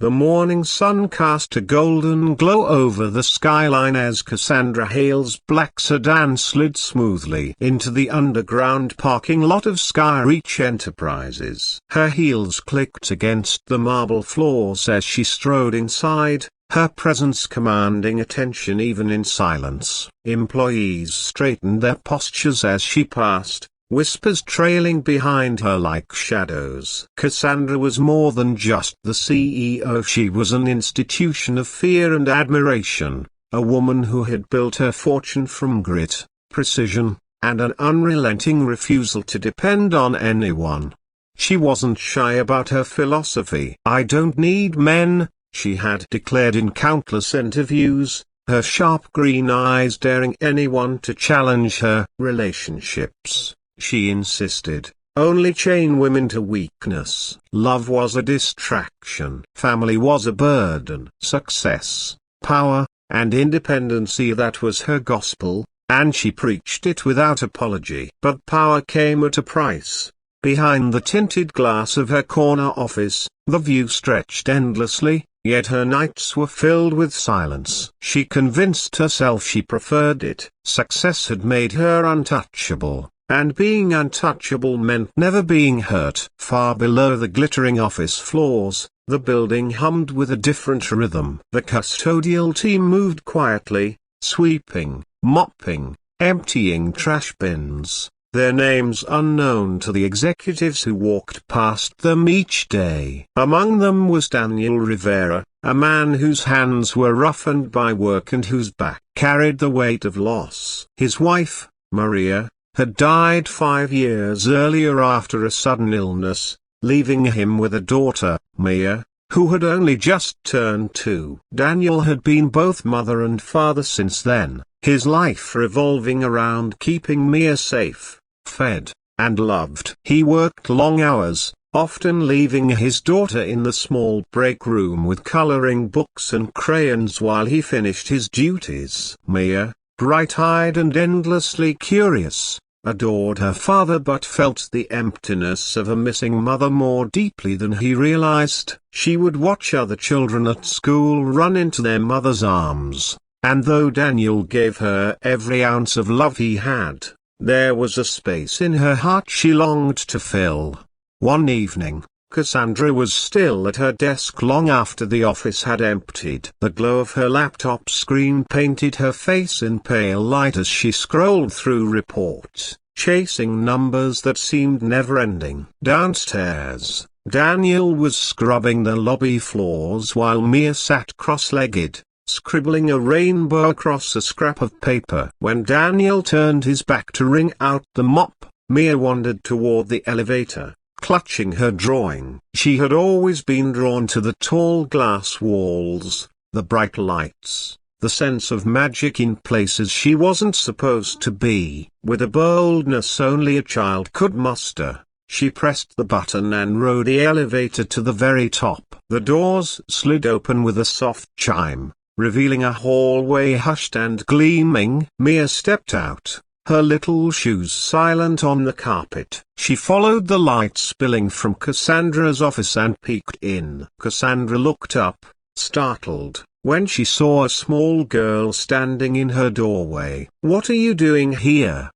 The morning sun cast a golden glow over the skyline as Cassandra Hale's black sedan slid smoothly into the underground parking lot of Skyreach Enterprises. Her heels clicked against the marble floors as she strode inside, her presence commanding attention even in silence. Employees straightened their postures as she passed, whispers trailing behind her like shadows. Cassandra was more than just the CEO. She was an institution of fear and admiration, a woman who had built her fortune from grit, precision, and an unrelenting refusal to depend on anyone. She wasn't shy about her philosophy. "I don't need men," she had declared in countless interviews, her sharp green eyes daring anyone to challenge her. Relationships, she insisted, only chain women to weakness. Love was a distraction. Family was a burden. Success, power, and independency, that was her gospel, and she preached it without apology. But power came at a price. Behind the tinted glass of her corner office, the view stretched endlessly, yet her nights were filled with silence. She convinced herself she preferred it. Success had made her untouchable, and being untouchable meant never being hurt. Far below the glittering office floors, the building hummed with a different rhythm. The custodial team moved quietly, sweeping, mopping, emptying trash bins, their names unknown to the executives who walked past them each day. Among them was Daniel Rivera, a man whose hands were roughened by work and whose back carried the weight of loss. His wife, Maria, had died 5 years earlier after a sudden illness, leaving him with a daughter, Mia, who had only just turned 2. Daniel had been both mother and father since then, his life revolving around keeping Mia safe, fed, and loved. He worked long hours, often leaving his daughter in the small break room with coloring books and crayons while he finished his duties. Mia, bright-eyed and endlessly curious, adored her father but felt the emptiness of a missing mother more deeply than he realized. She would watch other children at school run into their mother's arms, and though Daniel gave her every ounce of love he had, there was a space in her heart she longed to fill. One evening, Cassandra was still at her desk long after the office had emptied. The glow of her laptop screen painted her face in pale light as she scrolled through reports, chasing numbers that seemed never-ending. Downstairs, Daniel was scrubbing the lobby floors while Mia sat cross-legged, scribbling a rainbow across a scrap of paper. When Daniel turned his back to wring out the mop, Mia wandered toward the elevator, clutching her drawing. She had always been drawn to the tall glass walls, the bright lights, the sense of magic in places she wasn't supposed to be. With a boldness only a child could muster, she pressed the button and rode the elevator to the very top. The doors slid open with a soft chime, revealing a hallway hushed and gleaming. Mia stepped out, her little shoes silent on the carpet. She followed the light spilling from Cassandra's office and peeked in. Cassandra looked up, startled, when she saw a small girl standing in her doorway. "What are you doing here?"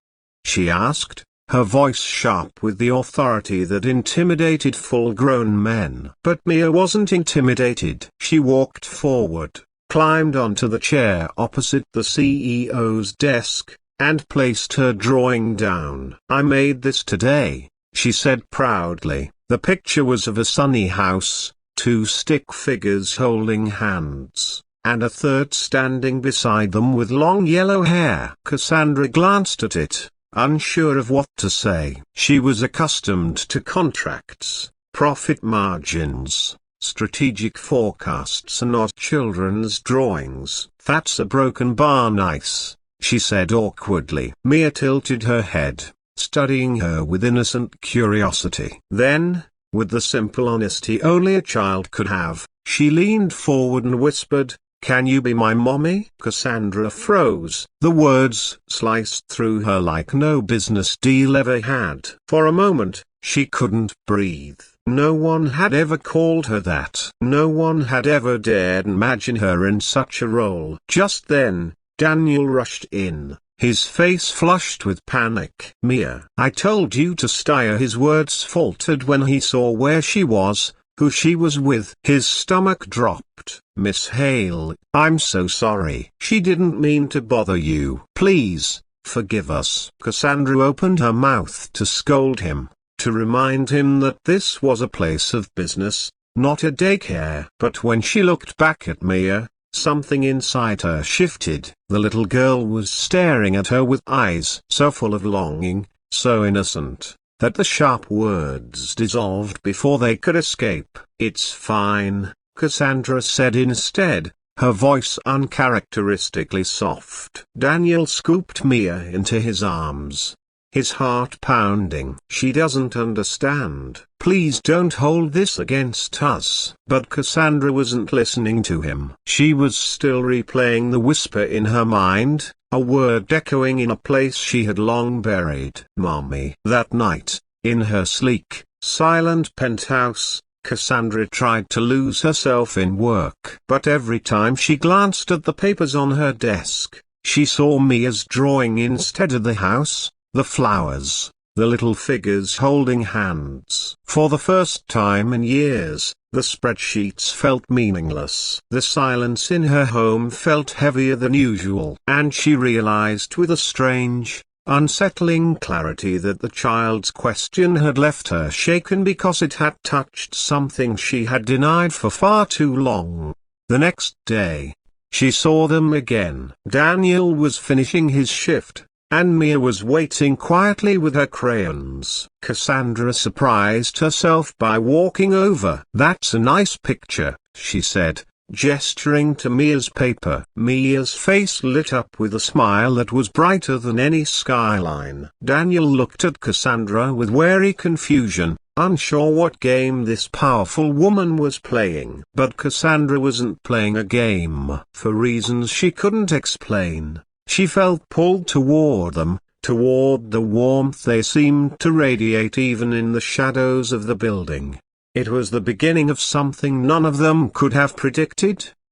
she asked, her voice sharp with the authority that intimidated full-grown men. But Mia wasn't intimidated. She walked forward, climbed onto the chair opposite the CEO's desk, and placed her drawing down. "I made this today," she said proudly. The picture was of a sunny house, 2 stick figures holding hands, and a third standing beside them with long yellow hair. Cassandra glanced at it, unsure of what to say. She was accustomed to contracts, profit margins, strategic forecasts, and not children's drawings. "That's a broken barn ice," she said awkwardly. Mia tilted her head, studying her with innocent curiosity. Then, with the simple honesty only a child could have, she leaned forward and whispered, "Can you be my mommy?" Cassandra froze. The words sliced through her like no business deal ever had. For a moment, she couldn't breathe. No one had ever called her that. No one had ever dared imagine her in such a role. Just then, Daniel rushed in, his face flushed with panic. "Mia, I told you to stay." His words faltered when he saw where she was, who she was with. His stomach dropped. "Miss Hale, I'm so sorry. She didn't mean to bother you. Please, forgive us." Cassandra opened her mouth to scold him, to remind him that this was a place of business, not a daycare. But when she looked back at Mia, something inside her shifted. The little girl was staring at her with eyes so full of longing, so innocent, that the sharp words dissolved before they could escape. "It's fine," Cassandra said instead, her voice uncharacteristically soft. Daniel scooped Mia into his arms, his heart pounding. "She doesn't understand. Please don't hold this against us." But Cassandra wasn't listening to him. She was still replaying the whisper in her mind, a word echoing in a place she had long buried. "Mommy." That night, in her sleek, silent penthouse, Cassandra tried to lose herself in work. But every time she glanced at the papers on her desk, she saw Mia's drawing instead of the house, the flowers, the little figures holding hands. For the first time in years, the spreadsheets felt meaningless. The silence in her home felt heavier than usual. And she realized with a strange, unsettling clarity that the child's question had left her shaken because it had touched something she had denied for far too long. The next day, she saw them again. Daniel was finishing his shift, and Mia was waiting quietly with her crayons. Cassandra surprised herself by walking over. "That's a nice picture," she said, gesturing to Mia's paper. Mia's face lit up with a smile that was brighter than any skyline. Daniel looked at Cassandra with wary confusion, unsure what game this powerful woman was playing. But Cassandra wasn't playing a game. For reasons she couldn't explain, she felt pulled toward them, toward the warmth they seemed to radiate even in the shadows of the building. It was the beginning of something none of them could have predicted.